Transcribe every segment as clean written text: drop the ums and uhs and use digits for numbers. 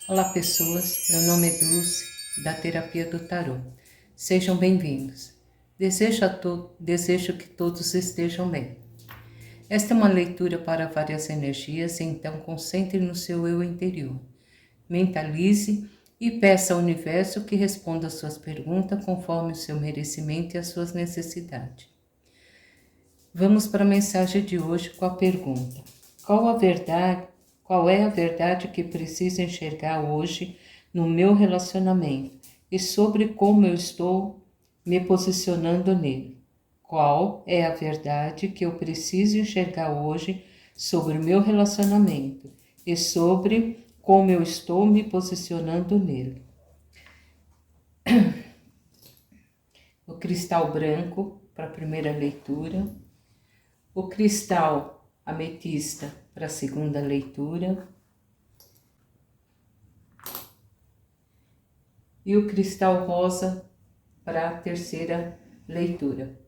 Olá pessoas, meu nome é Dulce, da Terapia do Tarô. Sejam bem-vindos. Desejo que todos estejam bem. Esta é uma leitura para várias energias, então concentre no seu eu interior. Mentalize e peça ao universo que responda às suas perguntas conforme o seu merecimento e as suas necessidades. Vamos para a mensagem de hoje com a pergunta: Qual é a verdade que preciso enxergar hoje no meu relacionamento e sobre como eu estou me posicionando nele? Qual é a verdade que eu preciso enxergar hoje sobre o meu relacionamento e sobre como eu estou me posicionando nele? O cristal branco para a primeira leitura, o cristal ametista para a segunda leitura e o cristal rosa para a terceira leitura.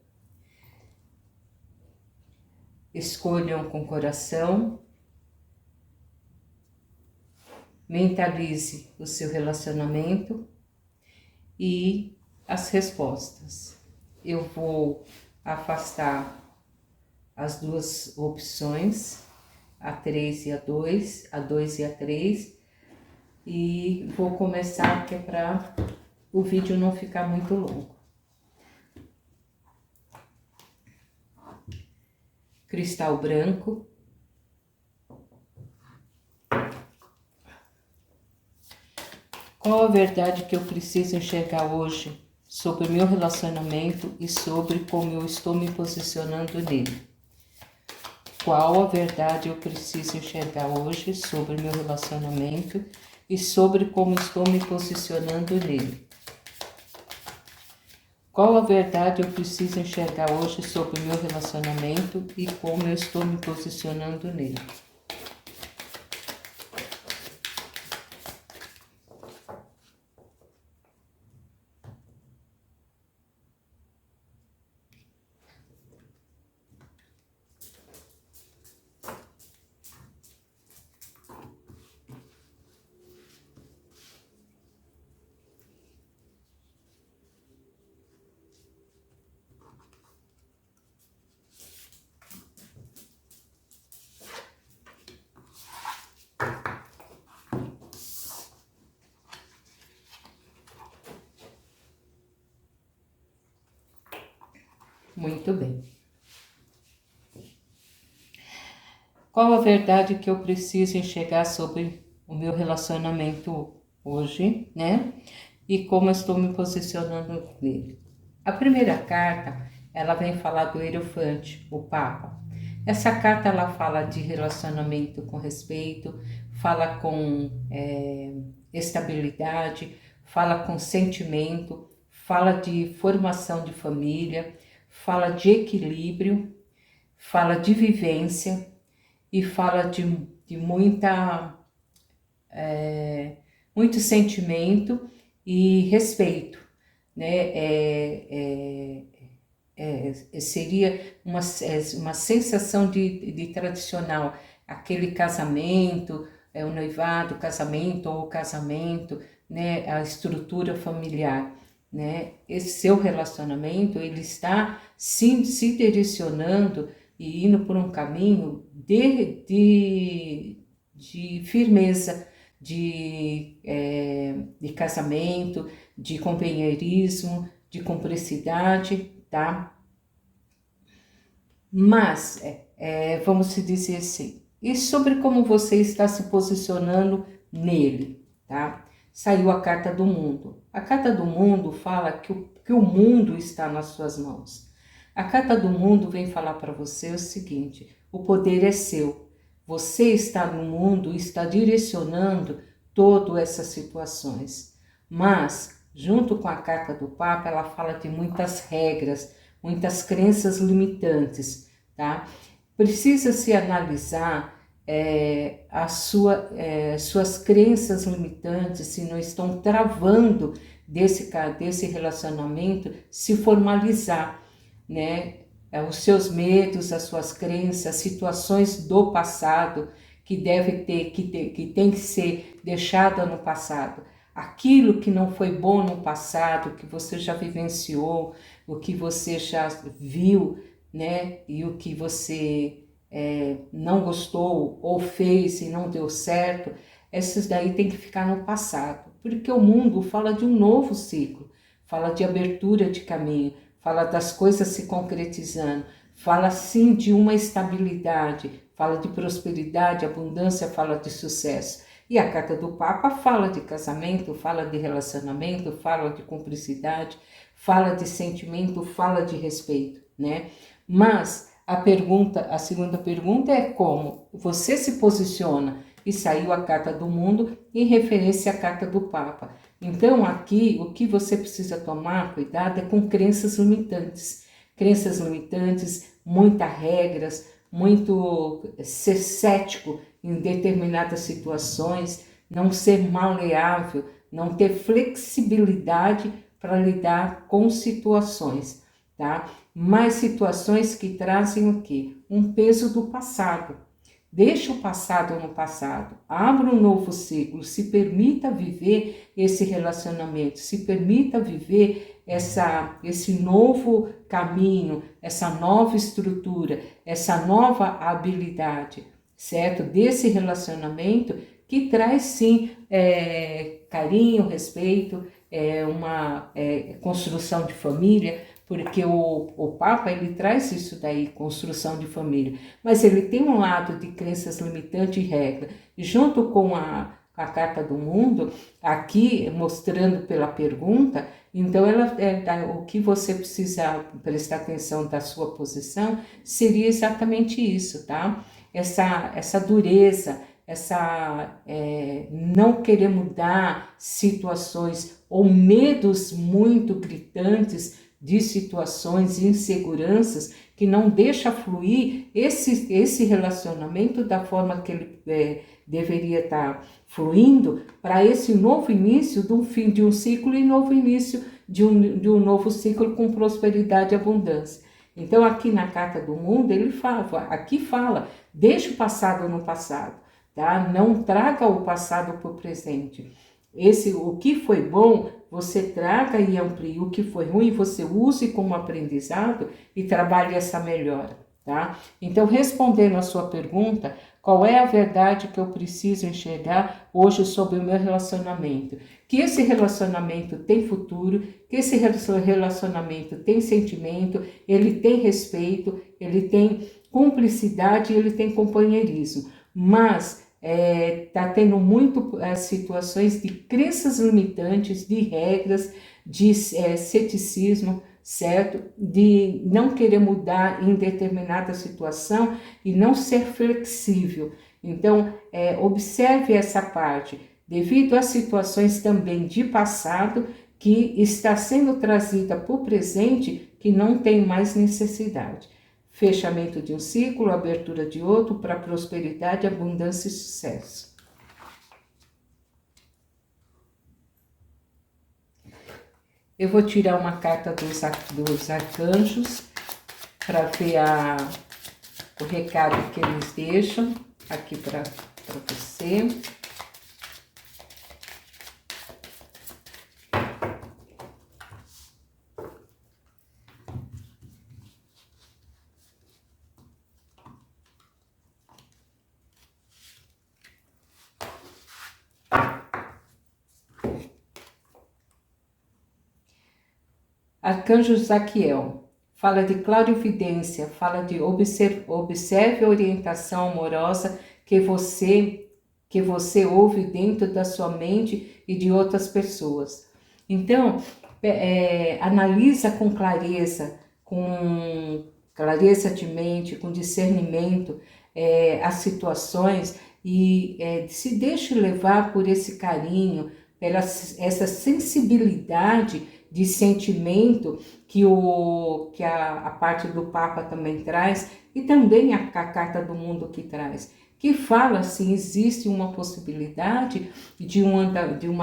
Escolham com coração, mentalize o seu relacionamento e as respostas. Eu vou afastar as duas opções, a 3 e a 2, a 2 e a 3, e vou começar que é para o vídeo não ficar muito longo. Cristal branco. Qual a verdade que eu preciso enxergar hoje sobre o meu relacionamento e sobre como eu estou me posicionando nele? Qual a verdade eu preciso enxergar hoje sobre o meu relacionamento e sobre como estou me posicionando nele? Qual a verdade eu preciso enxergar hoje sobre o meu relacionamento e como eu estou me posicionando nele? Muito bem. Qual a verdade que eu preciso enxergar sobre o meu relacionamento hoje, né? E como eu estou me posicionando nele? A primeira carta, ela vem falar do Hierophante, o Papa. Essa carta, ela fala de relacionamento com respeito, fala com estabilidade, fala com sentimento, fala de formação de família, fala de equilíbrio, fala de vivência e fala de muito sentimento e respeito, né? Seria uma sensação de tradicional, aquele casamento, o noivado, casamento ou casamento, né? A estrutura familiar. Né? Esse seu relacionamento, ele está se direcionando e indo por um caminho de firmeza, de casamento, de companheirismo, de cumplicidade, tá? Mas, vamos se dizer assim, e sobre como você está se posicionando nele, tá? Saiu a carta do mundo. A carta do mundo fala que o mundo está nas suas mãos. A carta do mundo vem falar para você o seguinte: o poder é seu. Você está no mundo, está direcionando todas essas situações. Mas, junto com a carta do Papa, ela fala de muitas regras, muitas crenças limitantes, tá? Precisa se analisar suas crenças limitantes, se não estão travando desse relacionamento se formalizar, né? Os seus medos, as suas crenças, situações do passado que tem que ser deixada no passado. Aquilo que não foi bom no passado, que você já vivenciou, o que você já viu, né? E o que você não gostou ou fez e não deu certo, esses daí tem que ficar no passado. Porque o mundo fala de um novo ciclo, fala de abertura de caminho, fala das coisas se concretizando, fala sim de uma estabilidade, fala de prosperidade, abundância, fala de sucesso. E a carta do Papa fala de casamento, fala de relacionamento, fala de cumplicidade, fala de sentimento, fala de respeito, né? Mas a segunda pergunta é como você se posiciona, e saiu a carta do mundo em referência à carta do Papa. Então aqui o que você precisa tomar cuidado é com crenças limitantes. Crenças limitantes, muitas regras, muito ser cético em determinadas situações, não ser maleável, não ter flexibilidade para lidar com situações, tá? Mas situações que trazem o quê? Um peso do passado. Deixa o passado no passado, abra um novo ciclo, se permita viver esse relacionamento, se permita viver esse novo caminho, essa nova estrutura, essa nova habilidade, certo? Desse relacionamento que traz sim carinho, respeito, uma construção de família, porque o Papa ele traz isso daí, construção de família, mas ele tem um lado de crenças limitantes e regra, e junto com a Carta do Mundo, aqui mostrando pela pergunta, então o que você precisa prestar atenção da sua posição seria exatamente isso, tá? Essa dureza, não querer mudar situações ou medos muito gritantes de situações e inseguranças que não deixa fluir esse relacionamento da forma que ele deveria estar fluindo para esse novo início do fim de um ciclo e novo início de um novo ciclo com prosperidade e abundância. Então aqui na Carta do Mundo ele fala, deixa o passado no passado, tá? Não traga o passado para o presente. O que foi bom, você traga e amplie. O que foi ruim, você use como aprendizado e trabalhe essa melhora, tá? Então, respondendo a sua pergunta, qual é a verdade que eu preciso enxergar hoje sobre o meu relacionamento? Que esse relacionamento tem futuro, que esse relacionamento tem sentimento, ele tem respeito, ele tem cumplicidade, ele tem companheirismo. Mas está tendo muito situações de crenças limitantes, de regras, de ceticismo, certo? De não querer mudar em determinada situação e não ser flexível. Então, observe essa parte, devido a situações também de passado que está sendo trazida para o presente que não tem mais necessidade. Fechamento de um ciclo, abertura de outro para prosperidade, abundância e sucesso. Eu vou tirar uma carta dos arcanjos para ver o recado que eles deixam aqui para você. Arcanjo Zaquiel fala de clarividência, fala de observe a orientação amorosa que você ouve dentro da sua mente e de outras pessoas. Então, analisa com clareza de mente, com discernimento as situações e se deixe levar por esse carinho, pela essa sensibilidade de sentimento que a parte do Papa também traz, e também a Carta do Mundo que traz, que fala assim, existe uma possibilidade de um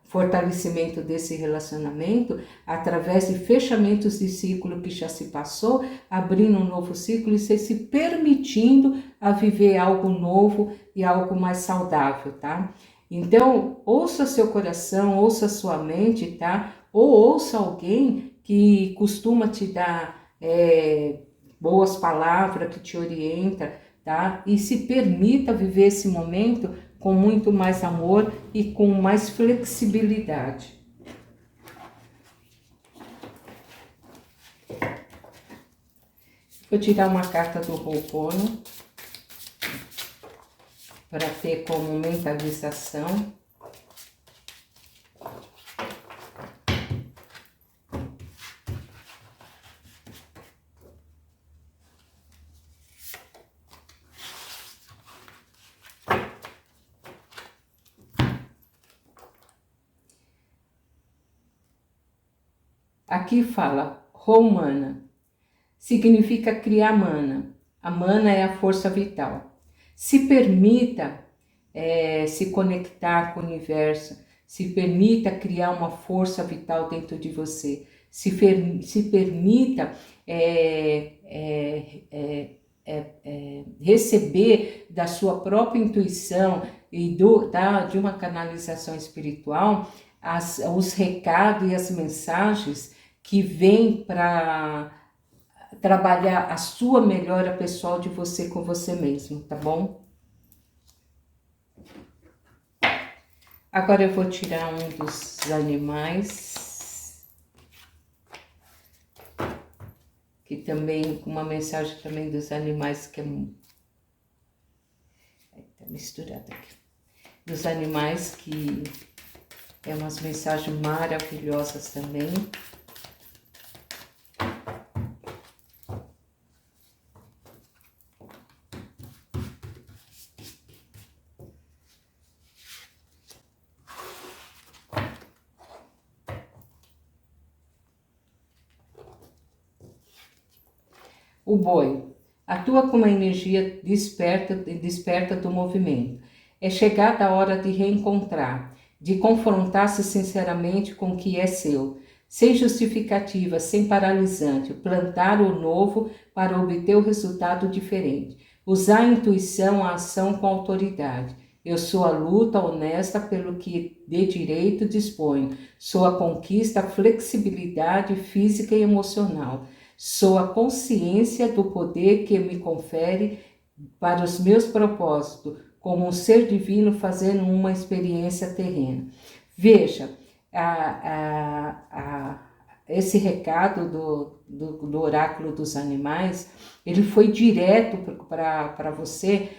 fortalecimento desse relacionamento através de fechamentos de ciclo que já se passou, abrindo um novo ciclo e se permitindo a viver algo novo e algo mais saudável, tá? Então, ouça seu coração, ouça sua mente, tá? Ou ouça alguém que costuma te dar boas palavras, que te orienta, tá? E se permita viver esse momento com muito mais amor e com mais flexibilidade. Vou tirar uma carta do Ho'oponopono para ter como mentalização. Aqui fala Romana, significa criar mana. A mana é a força vital. Se permita se conectar com o universo, se permita criar uma força vital dentro de você, se permita receber da sua própria intuição e de uma canalização espiritual os recados e as mensagens que vêm para trabalhar a sua melhora pessoal de você com você mesmo, tá bom? Agora eu vou tirar um dos animais, que também, uma mensagem também dos animais que é... Tá misturado aqui. Dos animais que é umas mensagens maravilhosas também. O boi atua com uma energia desperta do movimento. É chegada a hora de reencontrar, de confrontar-se sinceramente com o que é seu, sem justificativa, sem paralisante, plantar o novo para obter o resultado diferente. Usar a intuição, a ação com autoridade. Eu sou a luta honesta pelo que de direito disponho. Sou a conquista, a flexibilidade física e emocional. Sou a consciência do poder que me confere para os meus propósitos, como um ser divino fazendo uma experiência terrena. Veja, esse recado do oráculo dos animais, ele foi direto para você,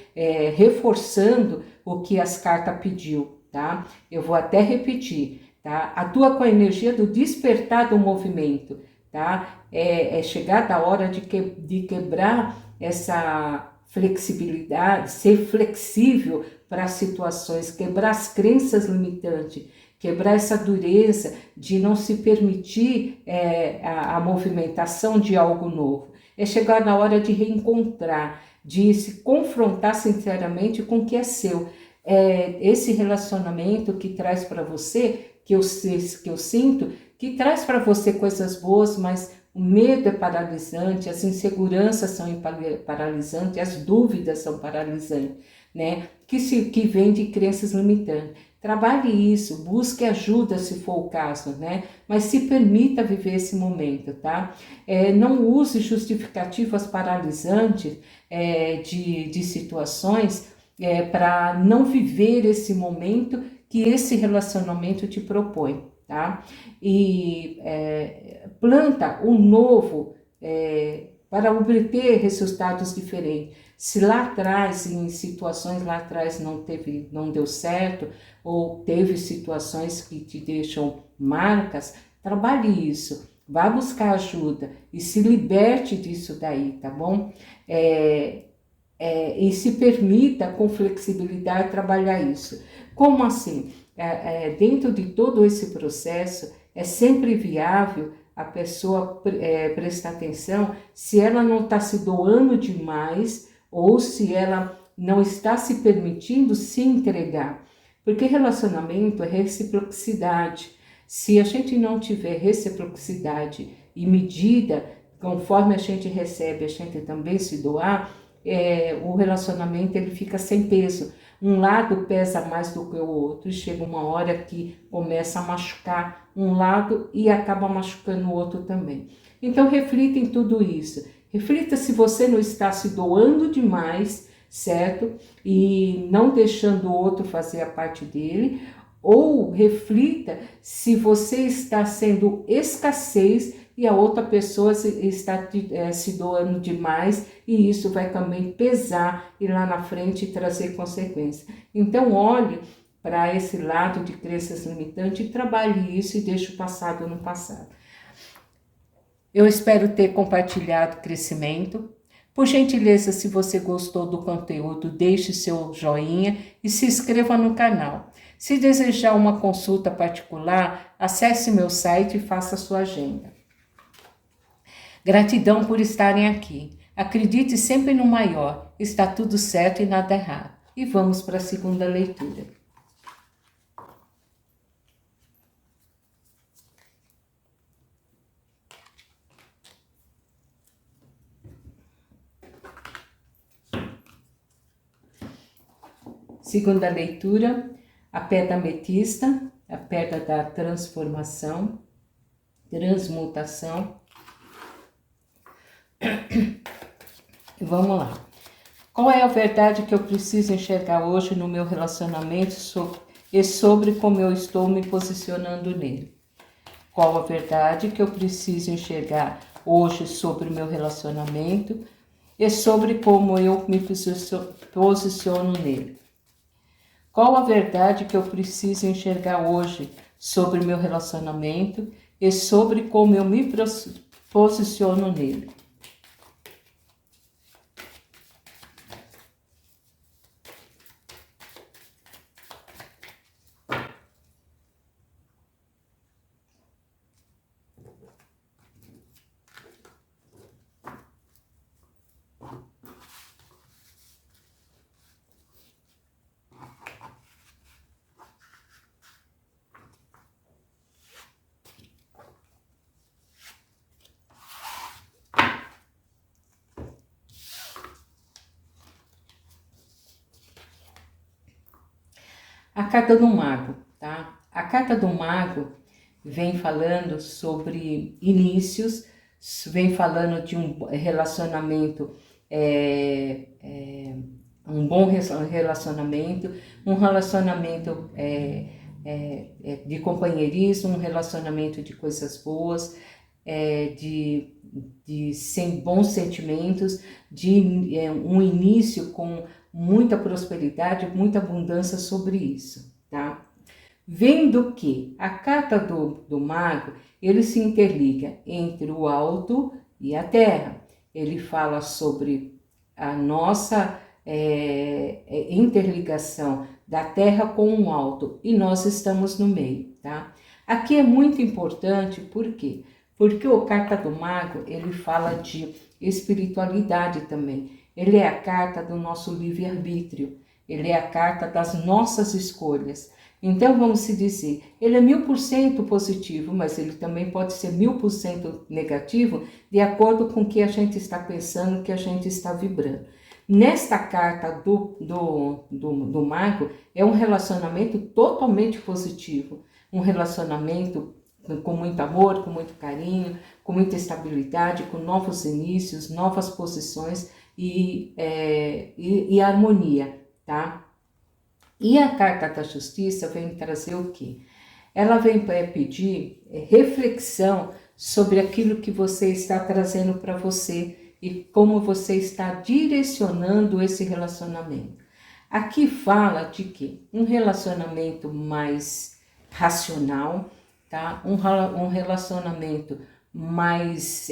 reforçando o que as cartas pediu, tá? Eu vou até repetir, tá? Atua com a energia do despertar do movimento, tá? É chegada a hora de quebrar essa flexibilidade, ser flexível para as situações, quebrar as crenças limitantes, quebrar essa dureza de não se permitir a movimentação de algo novo. É chegar na hora de reencontrar, de se confrontar sinceramente com o que é seu. Esse relacionamento que traz para você, que eu sinto, que traz para você coisas boas, mas o medo é paralisante, as inseguranças são paralisantes, as dúvidas são paralisantes, né? Que vem de crenças limitantes. Trabalhe isso, busque ajuda se for o caso, né? Mas se permita viver esse momento, tá? Não use justificativas paralisantes de situações para não viver esse momento que esse relacionamento te propõe, tá? E planta um novo para obter resultados diferentes. Se lá atrás, em situações lá atrás não deu certo, ou teve situações que te deixam marcas, trabalhe isso, vá buscar ajuda e se liberte disso daí, tá bom? E se permita com flexibilidade trabalhar isso. Como assim? Dentro de todo esse processo, é sempre viável a pessoa prestar atenção se ela não está se doando demais ou se ela não está se permitindo se entregar. Porque relacionamento é reciprocidade. Se a gente não tiver reciprocidade e medida, conforme a gente recebe, a gente também se doar, o relacionamento ele fica sem peso. um lado pesa mais do que o outro e chega uma hora que começa a machucar um lado e acaba machucando o outro também. Então reflita em tudo isso. Reflita se você não está se doando demais, certo? E não deixando o outro fazer a parte dele, ou reflita se você está sendo escassez e a outra pessoa está se doando demais e isso vai também pesar e lá na frente trazer consequências. Então olhe para esse lado de crenças limitantes e trabalhe isso e deixe o passado no passado. Eu espero ter compartilhado crescimento. Por gentileza, se você gostou do conteúdo, deixe seu joinha e se inscreva no canal. Se desejar uma consulta particular, acesse meu site e faça sua agenda. Gratidão por estarem aqui. Acredite sempre no maior. Está tudo certo e nada errado. E vamos para a segunda leitura. Segunda leitura, a pedra ametista, a pedra da transformação, transmutação. Vamos lá. Qual é a verdade que eu preciso enxergar hoje no meu relacionamento e sobre como eu estou me posicionando nele? Qual a verdade que eu preciso enxergar hoje sobre o meu relacionamento e sobre como eu me posiciono nele? Qual a verdade que eu preciso enxergar hoje sobre o meu relacionamento e sobre como eu me posiciono nele? A carta do mago, tá? A carta do mago vem falando sobre inícios, vem falando de um relacionamento, um bom relacionamento, um relacionamento de companheirismo, um relacionamento de coisas boas, de bons sentimentos, de um início com muita prosperidade, muita abundância sobre isso, tá? Vendo que a carta do mago, ele se interliga entre o alto e a terra. Ele fala sobre a nossa interligação da terra com o alto e nós estamos no meio, tá? Aqui é muito importante, por quê? Porque o carta do mago, ele fala de espiritualidade também. Ele é a carta do nosso livre-arbítrio. Ele é a carta das nossas escolhas. Então, vamos se dizer, ele é 1000% positivo, mas ele também pode ser 1000% negativo, de acordo com o que a gente está pensando, o que a gente está vibrando. Nesta carta do mago, é um relacionamento totalmente positivo. Um relacionamento com muito amor, com muito carinho, com muita estabilidade, com novos inícios, novas posições e harmonia, tá? E a carta da justiça vem trazer o quê? Ela vem pedir reflexão sobre aquilo que você está trazendo para você e como você está direcionando esse relacionamento. Aqui fala de quê? Um relacionamento mais racional, tá? Um relacionamento mais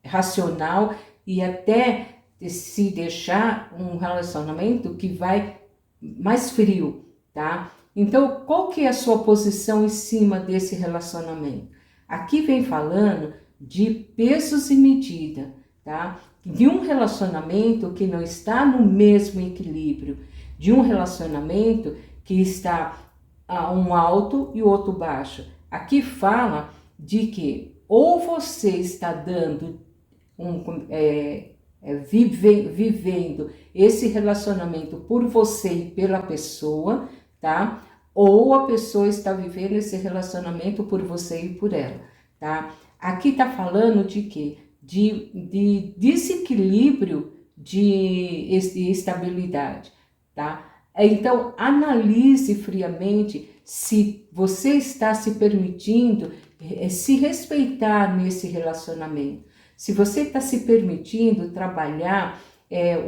racional e até se deixar um relacionamento que vai mais frio, tá? Então, qual que é a sua posição em cima desse relacionamento? Aqui vem falando de pesos e medida, tá? De um relacionamento que não está no mesmo equilíbrio, de um relacionamento que está um alto e o outro baixo. Aqui fala de que ou você está dando vivendo esse relacionamento por você e pela pessoa, tá? Ou a pessoa está vivendo esse relacionamento por você e por ela, tá? Aqui tá falando de quê? De desequilíbrio de estabilidade, tá? Então, analise friamente se você está se permitindo se respeitar nesse relacionamento. Se você está se permitindo trabalhar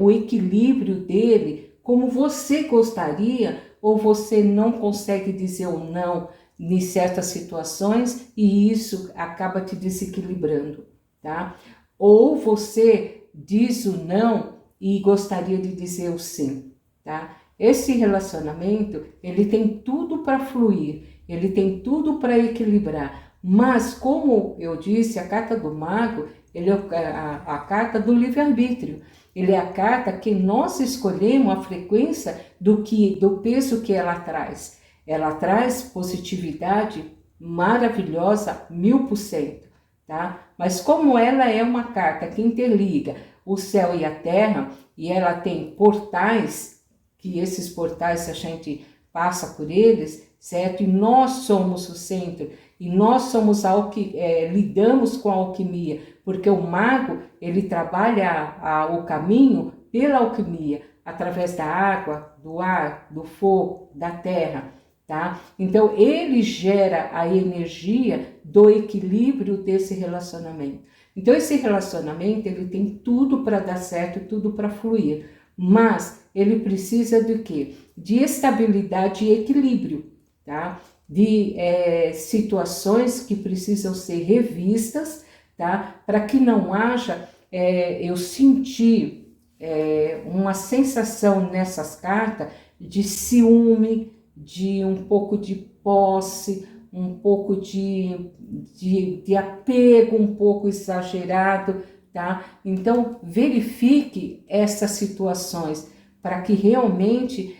o equilíbrio dele como você gostaria, ou você não consegue dizer o não em certas situações e isso acaba te desequilibrando, tá? Ou você diz o não e gostaria de dizer o sim, tá? Esse relacionamento, ele tem tudo para fluir, ele tem tudo para equilibrar, mas como eu disse, a carta do mago, ele é a carta do livre-arbítrio. Ele é a carta que nós escolhemos a frequência do peso que ela traz. Ela traz positividade maravilhosa, 1000%, tá? Mas como ela é uma carta que interliga o céu e a terra, e ela tem portais, que esses portais a gente passa por eles, certo? E nós somos o centro, e nós somos lidamos com a alquimia, porque o mago, ele trabalha o caminho pela alquimia, através da água, do ar, do fogo, da terra, tá? Então, ele gera a energia do equilíbrio desse relacionamento. Então, esse relacionamento, ele tem tudo para dar certo, tudo para fluir, mas ele precisa de quê? De estabilidade e equilíbrio, tá? De situações que precisam ser revistas, tá? Para que não haja, eu senti uma sensação nessas cartas de ciúme, de um pouco de posse, um pouco de apego um pouco exagerado, tá? Então, verifique essas situações para que realmente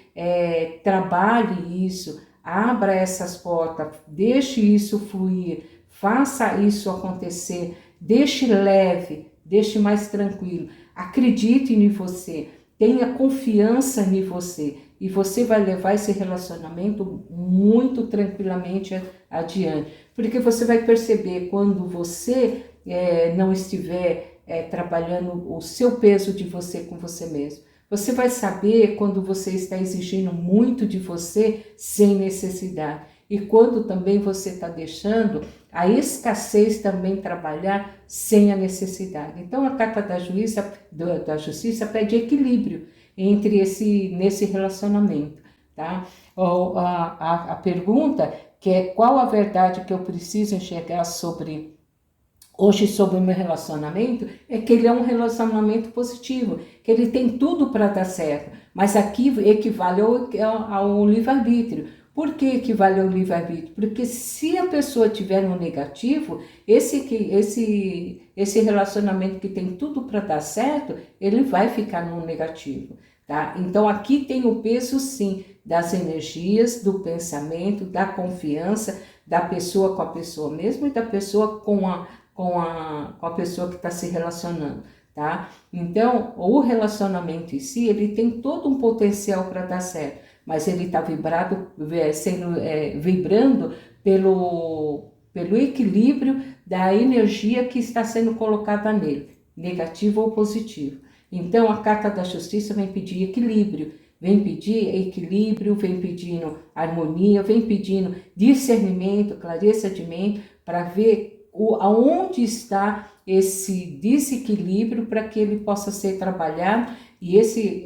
trabalhe isso, abra essas portas, deixe isso fluir, faça isso acontecer, deixe leve, deixe mais tranquilo, acredite em você, tenha confiança em você e você vai levar esse relacionamento muito tranquilamente adiante, porque você vai perceber quando você não estiver trabalhando o seu peso de você com você mesmo. Você vai saber quando você está exigindo muito de você sem necessidade. E quando também você está deixando a escassez também trabalhar sem a necessidade. Então a carta da justiça pede equilíbrio nesse relacionamento. Tá? A pergunta que é qual a verdade que eu preciso enxergar hoje sobre o meu relacionamento, é que ele é um relacionamento positivo, que ele tem tudo para dar certo, mas aqui equivale ao livre-arbítrio. Por que equivale ao livre-arbítrio? Porque se a pessoa tiver no negativo, esse relacionamento que tem tudo para dar certo, ele vai ficar no negativo. Tá? Então aqui tem o peso sim das energias, do pensamento, da confiança, da pessoa com a pessoa mesmo e da pessoa com a pessoa que está se relacionando, tá? Então, o relacionamento em si, ele tem todo um potencial para dar certo, mas ele está vibrando pelo equilíbrio da energia que está sendo colocada nele, negativo ou positivo. Então, a carta da justiça vem pedir equilíbrio, vem pedindo harmonia, vem pedindo discernimento, clareza de mente, para ver aonde está esse desequilíbrio para que ele possa ser trabalhado e esse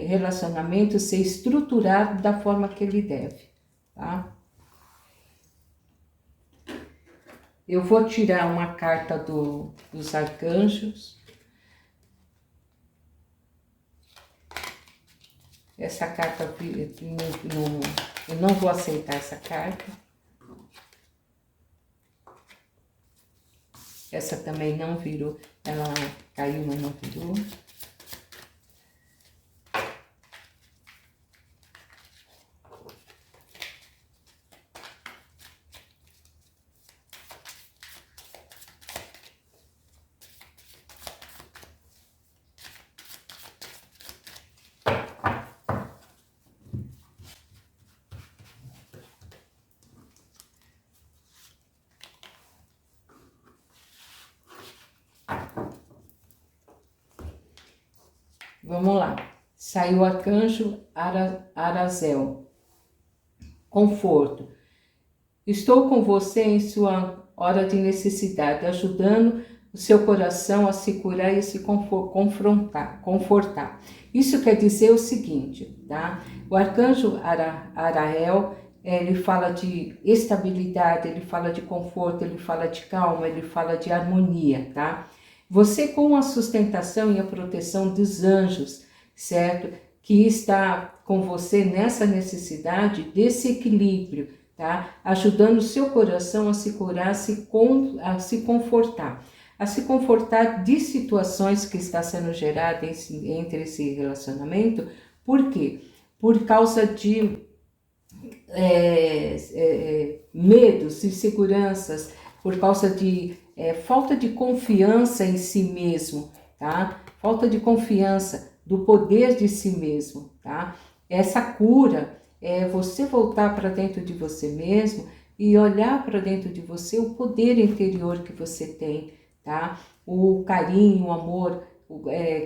relacionamento ser estruturado da forma que ele deve, tá? Eu vou tirar uma carta dos arcanjos. Essa carta, eu não vou aceitar essa carta. Essa também não virou, ela caiu, mas não virou. Vamos lá. Saiu o arcanjo Arazel. Conforto. Estou com você em sua hora de necessidade, ajudando o seu coração a se curar e a se confortar. Isso quer dizer o seguinte, tá? O arcanjo Arael, ele fala de estabilidade, ele fala de conforto, ele fala de calma, ele fala de harmonia, tá? Você, com a sustentação e a proteção dos anjos, certo? Que está com você nessa necessidade desse equilíbrio, tá? Ajudando o seu coração a se curar, a se confortar de situações que está sendo gerada entre esse relacionamento. Por quê? Por causa de medos, inseguranças, por causa de falta de confiança em si mesmo, tá? Falta de confiança do poder de si mesmo, tá? Essa cura é você voltar para dentro de você mesmo e olhar para dentro de você o poder interior que você tem, tá? O carinho, o amor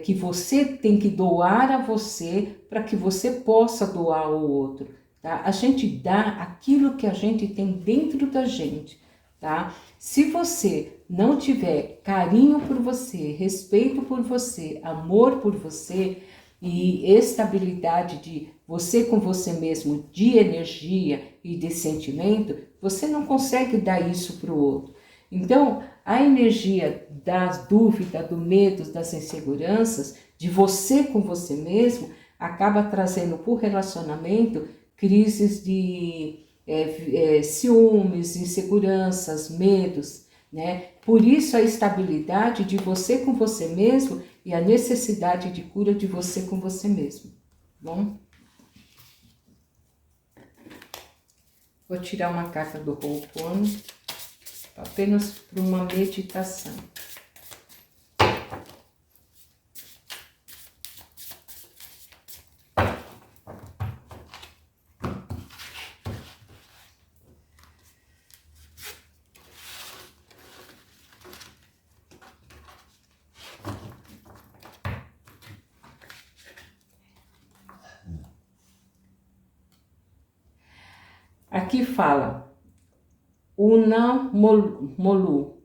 que você tem que doar a você para que você possa doar ao outro, tá? A gente dá aquilo que a gente tem dentro da gente, tá? Se você não tiver carinho por você, respeito por você, amor por você e estabilidade de você com você mesmo, de energia e de sentimento, você não consegue dar isso para o outro. Então, a energia das dúvidas, do medo, das inseguranças, de você com você mesmo, acaba trazendo para o relacionamento crises de ciúmes, inseguranças, medos, né? Por isso a estabilidade de você com você mesmo e a necessidade de cura de você com você mesmo. Bom? Vou tirar uma carta do Ho'oponopono apenas para uma meditação. Aqui fala Unamolu,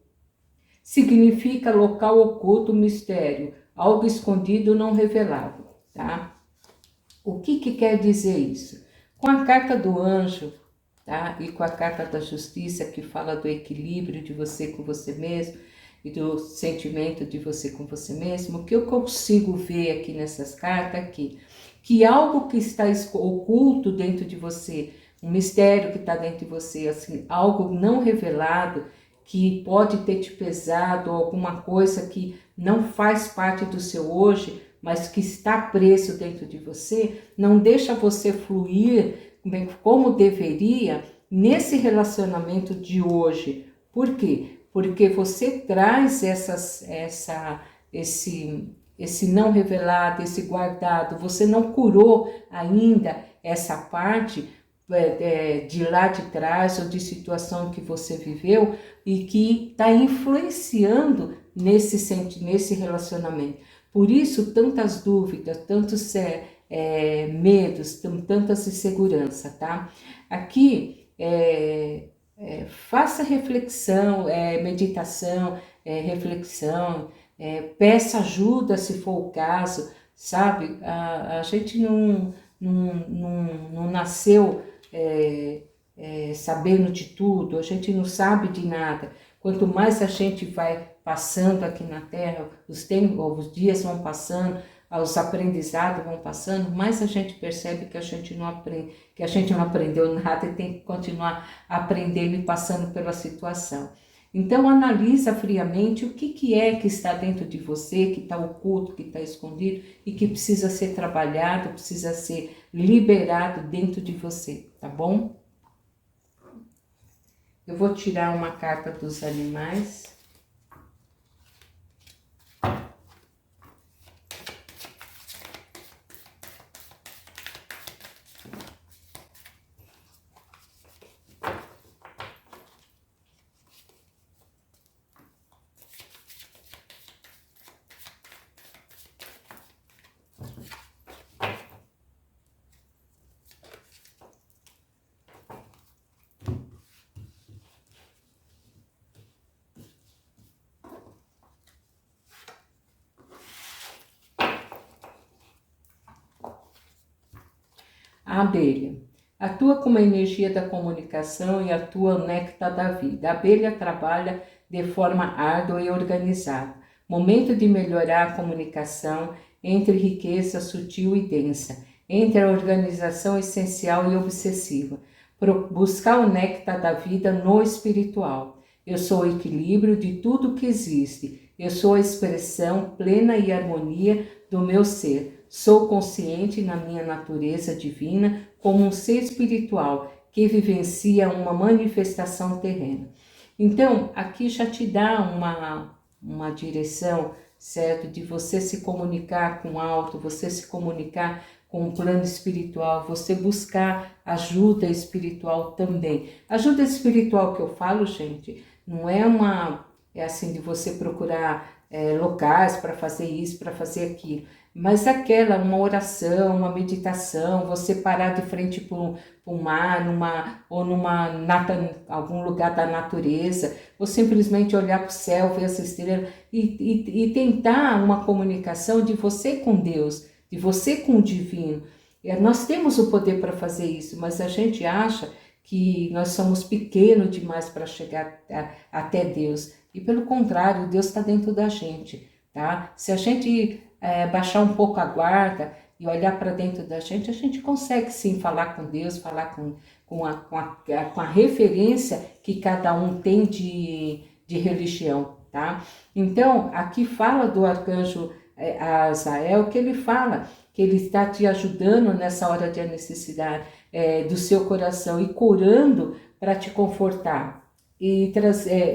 significa local oculto, mistério, algo escondido não revelado, tá? O que quer dizer isso? Com a carta do anjo, tá? E com a carta da justiça, que fala do equilíbrio de você com você mesmo e do sentimento de você com você mesmo, o que eu consigo ver aqui nessas cartas aqui, que algo que está oculto dentro de você, um mistério que está dentro de você, assim, algo não revelado, que pode ter te pesado, alguma coisa que não faz parte do seu hoje, mas que está preso dentro de você, não deixa você fluir como deveria nesse relacionamento de hoje. Por quê? Porque você traz esse não revelado, esse guardado, você não curou ainda essa parte de lá de trás ou de situação que você viveu e que está influenciando nesse relacionamento. Por isso, tantas dúvidas, tantos medos, tantas inseguranças, tá? Aqui, faça reflexão, meditação, reflexão, peça ajuda se for o caso, sabe? A gente não nasceu sabendo de tudo, a gente não sabe de nada. Quanto mais a gente vai passando aqui na Terra, os dias vão passando, os aprendizados vão passando, mais a gente percebe que a gente não aprendeu nada e tem que continuar aprendendo e passando pela situação. Então analisa friamente o que é que está dentro de você, que está oculto, que está escondido e que precisa ser trabalhado, precisa ser liberado dentro de você, tá bom? Eu vou tirar uma carta dos animais. A abelha atua como a energia da comunicação e atua o néctar da vida. A abelha trabalha de forma árdua e organizada. Momento de melhorar a comunicação entre riqueza sutil e densa, entre a organização essencial e obsessiva. Buscar o néctar da vida no espiritual. Eu sou o equilíbrio de tudo que existe. Eu sou a expressão plena e harmonia do meu ser. Sou consciente na minha natureza divina como um ser espiritual que vivencia uma manifestação terrena. Então, aqui já te dá uma direção, certo? De você se comunicar com o alto, você se comunicar com o plano espiritual, você buscar ajuda espiritual também. Ajuda espiritual que eu falo, gente, não é assim de você procurar locais para fazer isso, para fazer aquilo, mas uma oração, uma meditação, você parar de frente para um mar, algum lugar da natureza, ou simplesmente olhar para o céu, ver as estrelas e tentar uma comunicação de você com Deus, de você com o divino. Nós temos o poder para fazer isso, mas a gente acha que nós somos pequenos demais para chegar até Deus. E pelo contrário, Deus está dentro da gente, tá? Se a gente baixar um pouco a guarda e olhar para dentro da gente, a gente consegue sim falar com Deus, falar com a referência que cada um tem de religião, tá? Então, aqui fala do arcanjo Azael, que ele fala que ele está te ajudando nessa hora de necessidade do seu coração e curando para te confortar e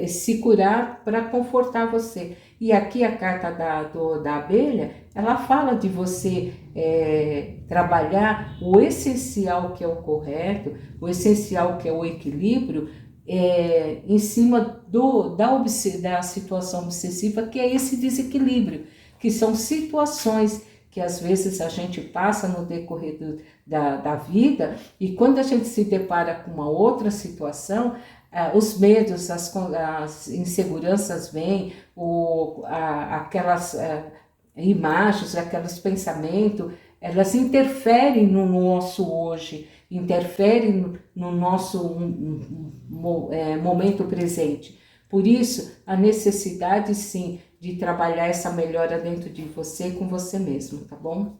se curar para confortar você. E aqui a carta da abelha, ela fala de você trabalhar o essencial que é o correto, o essencial que é o equilíbrio, em cima da situação obsessiva, que é esse desequilíbrio, que são situações que às vezes a gente passa no decorrer da vida, e quando a gente se depara com uma outra situação, os medos, as inseguranças vêm, aquelas imagens, aqueles pensamentos, elas interferem no nosso hoje, interferem no nosso momento presente. Por isso, a necessidade, sim, de trabalhar essa melhora dentro de você com você mesmo, tá bom?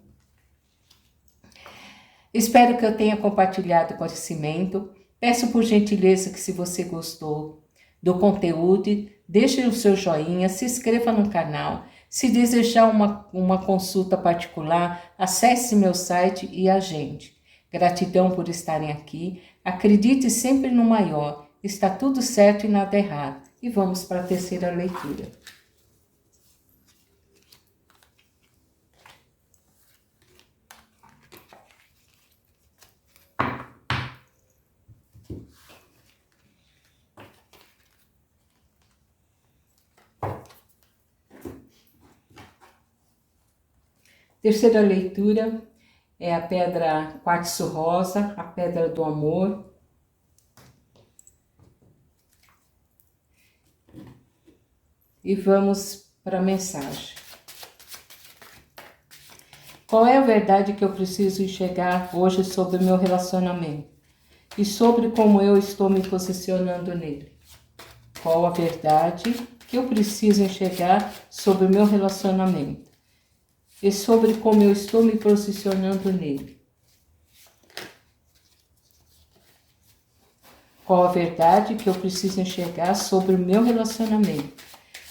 Espero que eu tenha compartilhado conhecimento. Peço por gentileza que, se você gostou do conteúdo, deixe o seu joinha, se inscreva no canal. Se desejar uma consulta particular, acesse meu site e agende. Gratidão por estarem aqui. Acredite sempre no maior. Está tudo certo e nada errado. E vamos para a terceira leitura. Terceira leitura é a pedra quartzo rosa, a pedra do amor. E vamos para a mensagem. Qual é a verdade que eu preciso enxergar hoje sobre o meu relacionamento? E sobre como eu estou me posicionando nele? Qual a verdade que eu preciso enxergar sobre o meu relacionamento? E sobre como eu estou me posicionando nele? Qual a verdade que eu preciso enxergar sobre o meu relacionamento?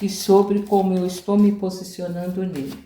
E sobre como eu estou me posicionando nele?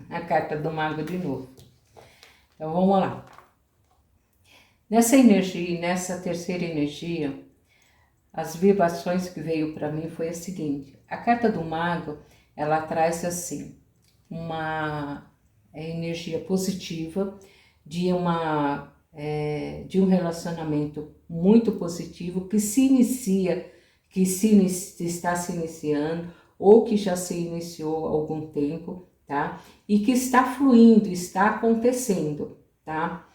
A carta do mago de novo. Então vamos lá. Nessa energia, nessa terceira energia, as vibrações que veio para mim foi a seguinte: a carta do mago, ela traz assim uma energia positiva de um relacionamento muito positivo está se iniciando ou que já se iniciou há algum tempo, tá? E que está fluindo, está acontecendo, tá?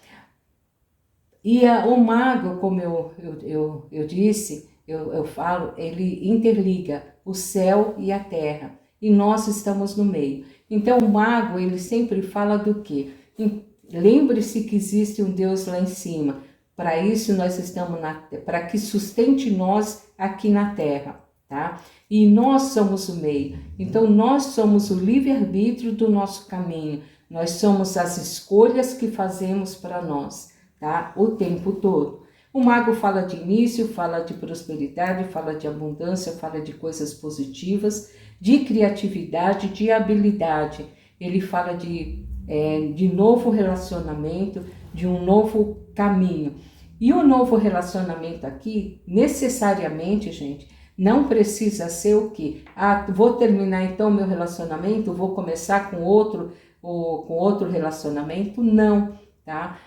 E o mago, como eu disse, eu falo, ele interliga o céu e a terra, e nós estamos no meio. Então o mago, ele sempre fala do quê? Lembre-se que existe um Deus lá em cima. Para isso nós estamos para que sustente nós aqui na terra, tá? E nós somos o meio. Então nós somos o livre-arbítrio do nosso caminho. Nós somos as escolhas que fazemos para nós, tá? O tempo todo. O mago fala de início, fala de prosperidade, fala de abundância, fala de coisas positivas, de criatividade, de habilidade. Ele fala de novo relacionamento, de um novo caminho. E o novo relacionamento aqui, necessariamente, gente, não precisa ser o quê? Vou terminar então meu relacionamento, vou começar com outro relacionamento? Não, tá?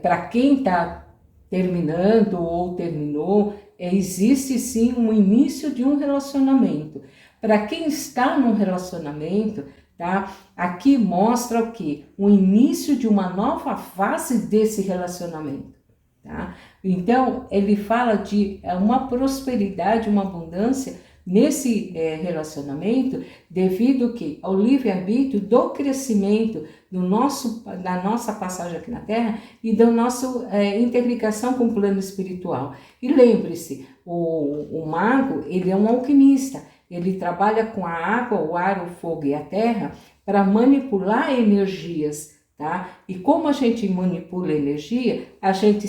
Para quem está terminando ou terminou, existe sim um início de um relacionamento. Para quem está num relacionamento, tá? Aqui mostra o quê? O início de uma nova fase desse relacionamento, tá? Então, ele fala de uma prosperidade, uma abundância nesse relacionamento, devido que ao livre-arbítrio do crescimento da nossa passagem aqui na Terra e da nossa interligação com o plano espiritual. E lembre-se, o mago, ele é um alquimista, ele trabalha com a água, o ar, o fogo e a terra para manipular energias, tá? E como a gente manipula a energia, a gente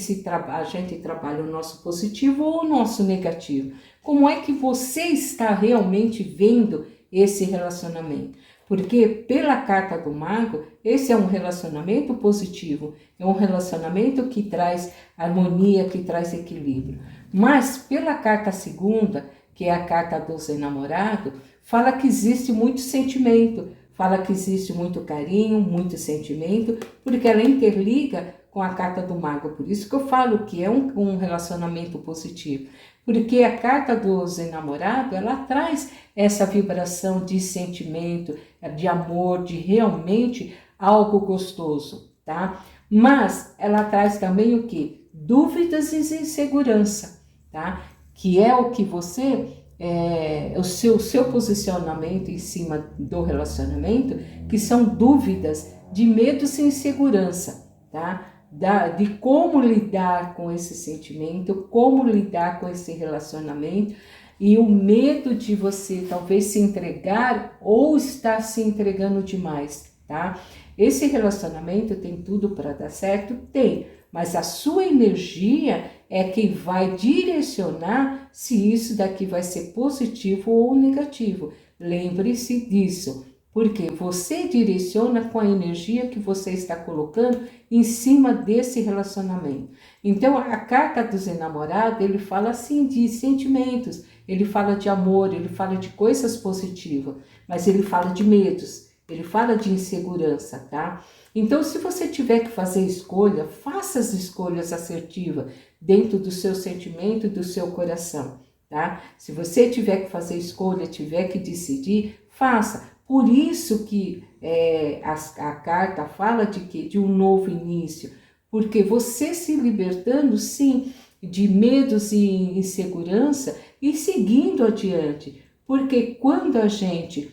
trabalha o nosso positivo ou o nosso negativo. Como é que você está realmente vendo esse relacionamento? Porque pela carta do mago, esse é um relacionamento positivo, é um relacionamento que traz harmonia, que traz equilíbrio. Mas pela carta segunda, que é a carta dos enamorados, fala que existe muito sentimento, fala que existe muito carinho, muito sentimento, porque ela interliga com a carta do mago. Por isso que eu falo que é um relacionamento positivo. Porque a carta dos enamorados, ela traz essa vibração de sentimento, de amor, de realmente algo gostoso, tá? Mas ela traz também o quê? Dúvidas e insegurança, tá? Que é o que você, o seu posicionamento em cima do relacionamento, que são dúvidas de medos e insegurança, tá? De como lidar com esse sentimento, como lidar com esse relacionamento e o medo de você talvez se entregar ou estar se entregando demais, tá? Esse relacionamento tem tudo para dar certo? Tem, mas a sua energia é quem vai direcionar se isso daqui vai ser positivo ou negativo. Lembre-se disso. Porque você direciona com a energia que você está colocando em cima desse relacionamento. Então, a carta dos enamorados, ele fala assim de sentimentos, ele fala de amor, ele fala de coisas positivas, mas ele fala de medos, ele fala de insegurança, tá? Então, se você tiver que fazer escolha, faça as escolhas assertivas dentro do seu sentimento e do seu coração, tá? Se você tiver que fazer escolha, tiver que decidir, faça. Por isso que a carta fala de um novo início, porque você se libertando, sim, de medos e insegurança e seguindo adiante. Porque quando a gente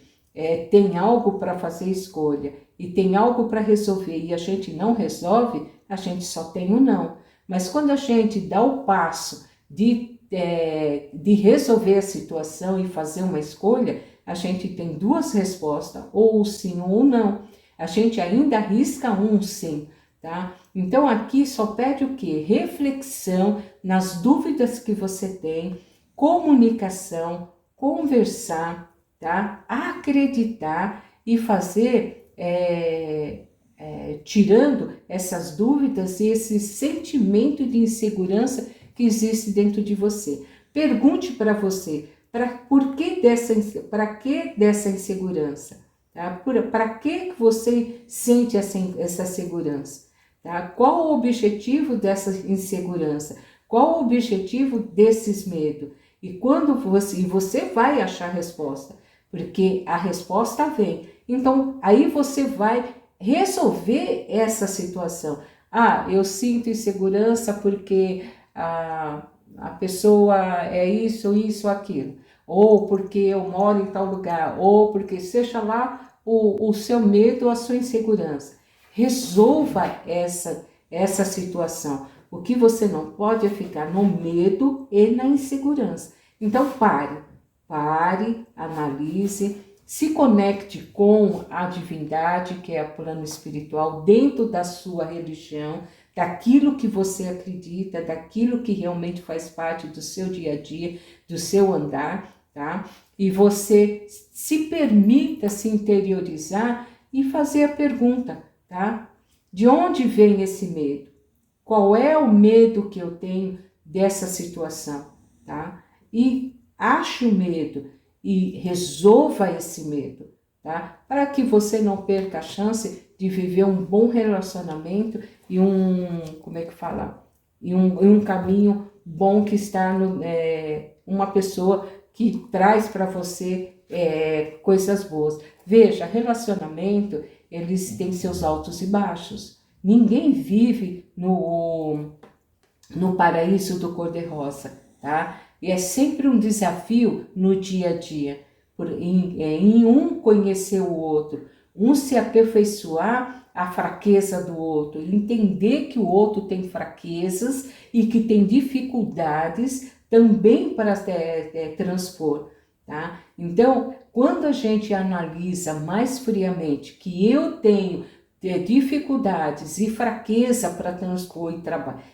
tem algo para fazer escolha e tem algo para resolver e a gente não resolve, a gente só tem o não. Mas quando a gente dá o passo de resolver a situação e fazer uma escolha, a gente tem duas respostas, ou sim ou não. A gente ainda arrisca um sim, tá? Então aqui só pede o quê? Reflexão nas dúvidas que você tem, comunicação, conversar, tá? Acreditar e fazer, tirando essas dúvidas e esse sentimento de insegurança que existe dentro de você. Pergunte para você, Para que dessa insegurança? Tá? Para que você sente essa segurança? Tá? Qual o objetivo dessa insegurança? Qual o objetivo desses medos? E quando você vai achar a resposta, porque a resposta vem. Então, aí você vai resolver essa situação. Ah, eu sinto insegurança porque a pessoa é isso, aquilo. Ou porque eu moro em tal lugar, ou porque seja lá o seu medo, a sua insegurança. Resolva essa situação. O que você não pode é ficar no medo e na insegurança. Então pare, analise, se conecte com a divindade, que é o plano espiritual, dentro da sua religião, daquilo que você acredita, daquilo que realmente faz parte do seu dia a dia, do seu andar, tá? E você se permita se interiorizar e fazer a pergunta, tá? De onde vem esse medo? Qual é o medo que eu tenho dessa situação, tá? E ache o medo e resolva esse medo, tá? Para que você não perca a chance de viver um bom relacionamento e e um caminho bom que está uma pessoa que traz para você coisas boas. Veja, relacionamento, eles têm seus altos e baixos. Ninguém vive no paraíso do cor-de-rosa, tá? E é sempre um desafio no dia a dia, em um conhecer o outro, um se aperfeiçoar a fraqueza do outro, entender que o outro tem fraquezas e que tem dificuldades também para transpor, tá? Então, quando a gente analisa mais friamente que eu tenho dificuldades e fraqueza para transpor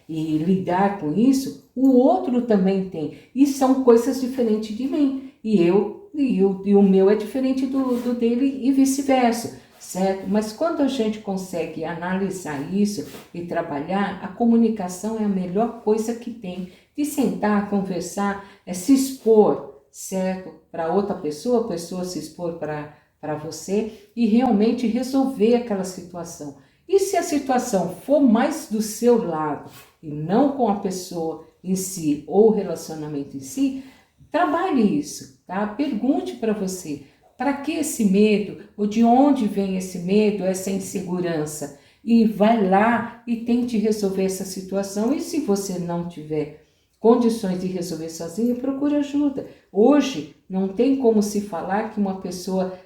e lidar com isso, o outro também tem. E são coisas diferentes de mim. E o meu é diferente do dele e vice-versa, certo? Mas quando a gente consegue analisar isso e trabalhar, a comunicação é a melhor coisa que tem. De sentar, conversar, se expor, certo? Para outra pessoa, a pessoa se expor para você e realmente resolver aquela situação. E se a situação for mais do seu lado e não com a pessoa em si ou o relacionamento em si, trabalhe isso, tá? Pergunte para você, para que esse medo? Ou de onde vem esse medo, essa insegurança? E vai lá e tente resolver essa situação. E se você não tiver condições de resolver sozinho, procure ajuda. Hoje não tem como se falar que uma pessoa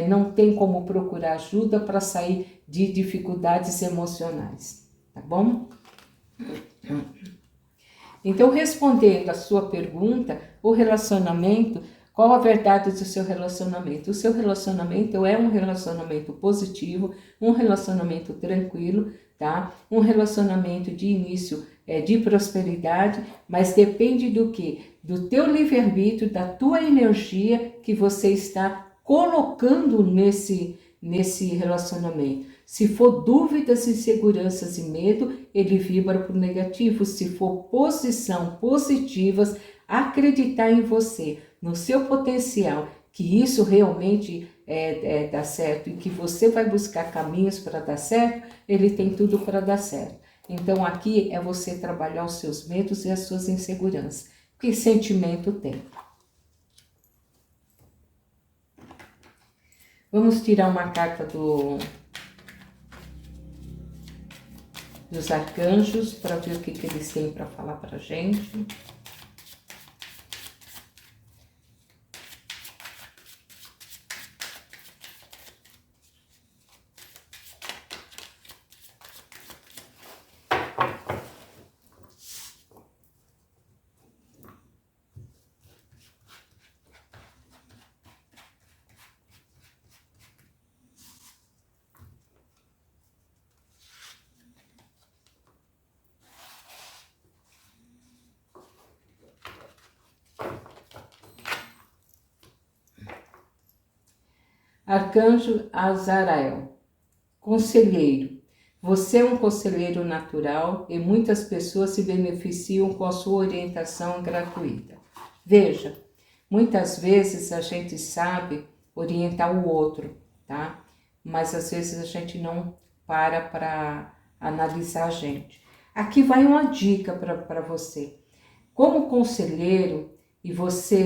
não tem como procurar ajuda para sair de dificuldades emocionais, tá bom? Então, respondendo a sua pergunta, o relacionamento, qual a verdade do seu relacionamento? O seu relacionamento é um relacionamento positivo, um relacionamento tranquilo, tá? Um relacionamento de início de prosperidade, mas depende do quê? Do teu livre-arbítrio, da tua energia que você está colocando nesse relacionamento. Se for dúvidas, inseguranças e medo, ele vibra para o negativo. Se for posição positivas, acreditar em você, no seu potencial, que isso realmente dá certo e que você vai buscar caminhos para dar certo, ele tem tudo para dar certo. Então aqui é você trabalhar os seus medos e as suas inseguranças. Que sentimento tem? Vamos tirar uma carta dos arcanjos para ver o que eles têm para falar para a gente. Arcanjo Azarael, conselheiro. Você é um conselheiro natural e muitas pessoas se beneficiam com a sua orientação gratuita. Veja, Muitas vezes a gente sabe orientar o outro, tá? Mas às vezes a gente não para analisar a gente. Aqui vai uma dica para você. Como conselheiro, e você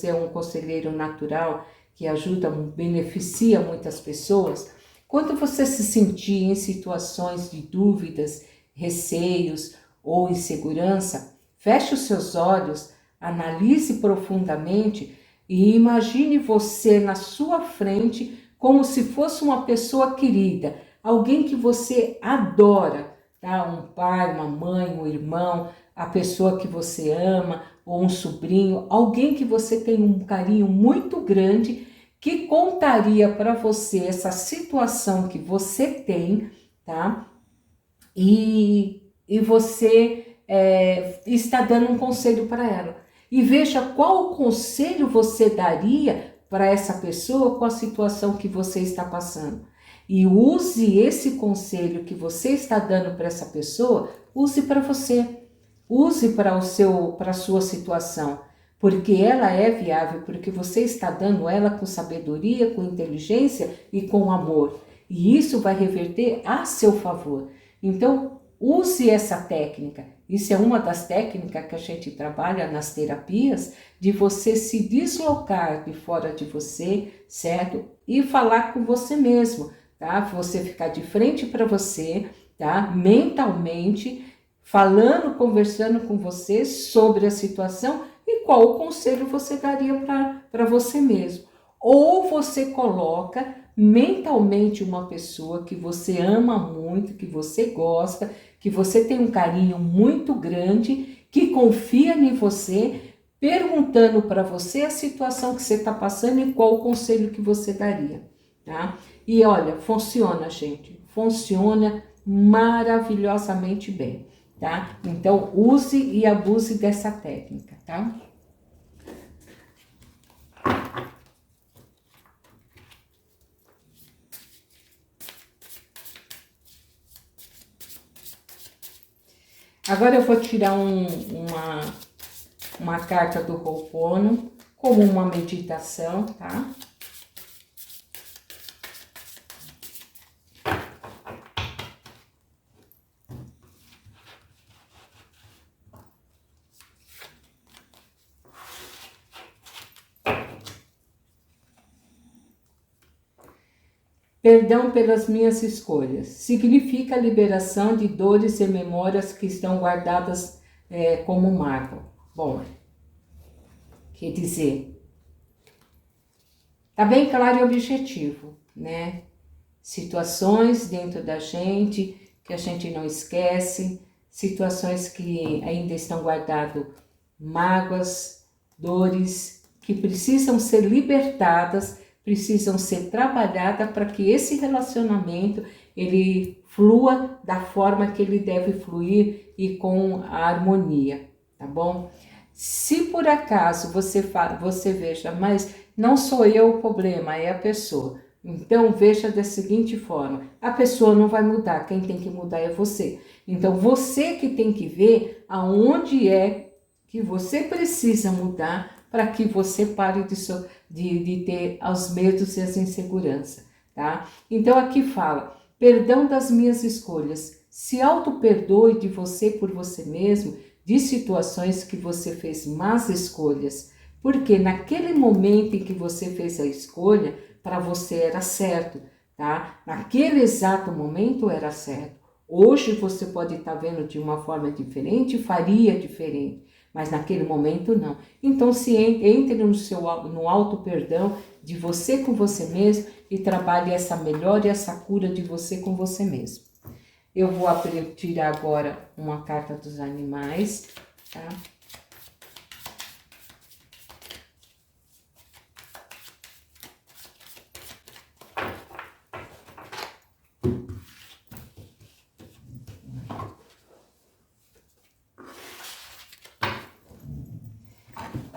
é um conselheiro natural que ajuda, beneficia muitas pessoas, quando você se sentir em situações de dúvidas, receios ou insegurança, feche os seus olhos, analise profundamente e imagine você na sua frente como se fosse uma pessoa querida, alguém que você adora, tá? Um pai, uma mãe, um irmão, a pessoa que você ama, ou um sobrinho, alguém que você tem um carinho muito grande, que contaria para você essa situação que você tem, tá? E você está dando um conselho para ela. E veja qual conselho você daria para essa pessoa com a situação que você está passando. E use esse conselho que você está dando para essa pessoa, use para você. Use para a sua situação, porque ela é viável, porque você está dando ela com sabedoria, com inteligência e com amor. E isso vai reverter a seu favor. Então, use essa técnica. Isso é uma das técnicas que a gente trabalha nas terapias, de você se deslocar de fora de você, certo? E falar com você mesmo, tá? Você ficar de frente para você, tá? Mentalmente, falando, conversando com você sobre a situação e qual o conselho você daria para você mesmo. Ou você coloca mentalmente uma pessoa que você ama muito, que você gosta, que você tem um carinho muito grande, que confia em você, perguntando para você a situação que você está passando e qual o conselho que você daria, tá? E olha, funciona, gente, funciona maravilhosamente bem, tá? Então, use e abuse dessa técnica, tá? Agora eu vou tirar uma carta do Ho'oponopono como uma meditação, tá? Perdão pelas minhas escolhas. Significa a liberação de dores e memórias que estão guardadas como mágoa. Bom, quer dizer, tá bem claro e objetivo, né? Situações dentro da gente que a gente não esquece, situações que ainda estão guardadas, mágoas, dores, que precisam ser libertadas, precisam ser trabalhadas para que esse relacionamento ele flua da forma que ele deve fluir e com a harmonia, tá bom? Se por acaso você veja, mas não sou eu o problema, é a pessoa. Então veja da seguinte forma, a pessoa não vai mudar, quem tem que mudar é você. Então você que tem que ver aonde é que você precisa mudar para que você pare de ter os medos e as inseguranças, tá? Então aqui fala, perdão das minhas escolhas, se auto-perdoe de você por você mesmo, de situações que você fez más escolhas, porque naquele momento em que você fez a escolha, para você era certo, tá? Naquele exato momento era certo. Hoje você pode estar vendo de uma forma diferente, faria diferente, mas naquele momento não. Então se entre no auto perdão de você com você mesmo e trabalhe essa melhora e essa cura de você com você mesmo. Eu vou tirar agora uma carta dos animais, tá?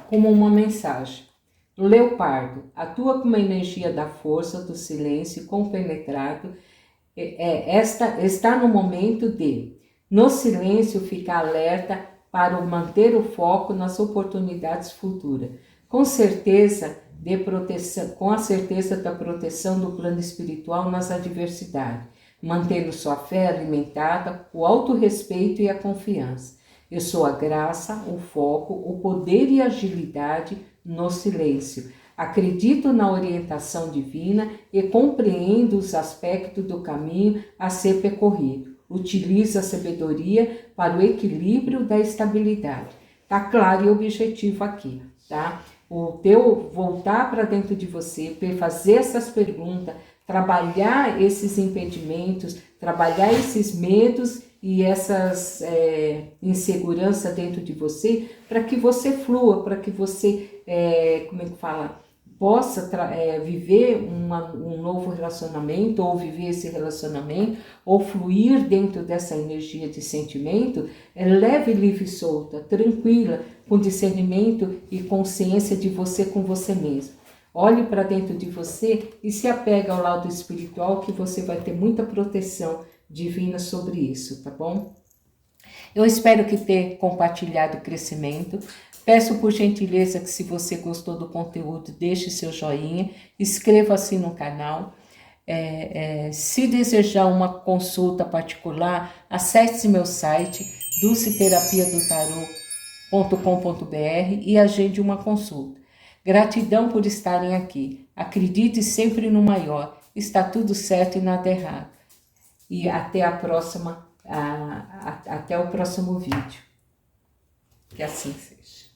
Como uma mensagem. Leopardo, atua com uma energia da força, do silêncio, compenetrado. Esta está no momento de, no silêncio, ficar alerta para manter o foco nas oportunidades futuras. Com certeza com a certeza da proteção do plano espiritual nas adversidades, mantendo sua fé alimentada, o autorrespeito e a confiança. Eu sou a graça, o foco, o poder e a agilidade no silêncio. Acredito na orientação divina e compreendo os aspectos do caminho a ser percorrido. Utilizo a sabedoria para o equilíbrio da estabilidade. Tá claro e objetivo aqui, tá? O teu voltar para dentro de você, fazer essas perguntas, trabalhar esses impedimentos, trabalhar esses medos e essas inseguranças dentro de você, para que você flua, para que você, possa viver um novo relacionamento, ou viver esse relacionamento, ou fluir dentro dessa energia de sentimento, leve, livre e solta, tranquila, com discernimento e consciência de você com você mesmo. Olhe para dentro de você e se apega ao lado espiritual, que você vai ter muita proteção divina sobre isso, tá bom? Eu espero que tenha compartilhado o crescimento. Peço por gentileza que, se você gostou do conteúdo, deixe seu joinha, inscreva-se no canal. Se desejar uma consulta particular, acesse meu site dulceterapiadotarot.com.br e agende uma consulta. Gratidão por estarem aqui. Acredite sempre no maior. Está tudo certo e nada errado. E até a próxima, até o próximo vídeo. Que assim seja.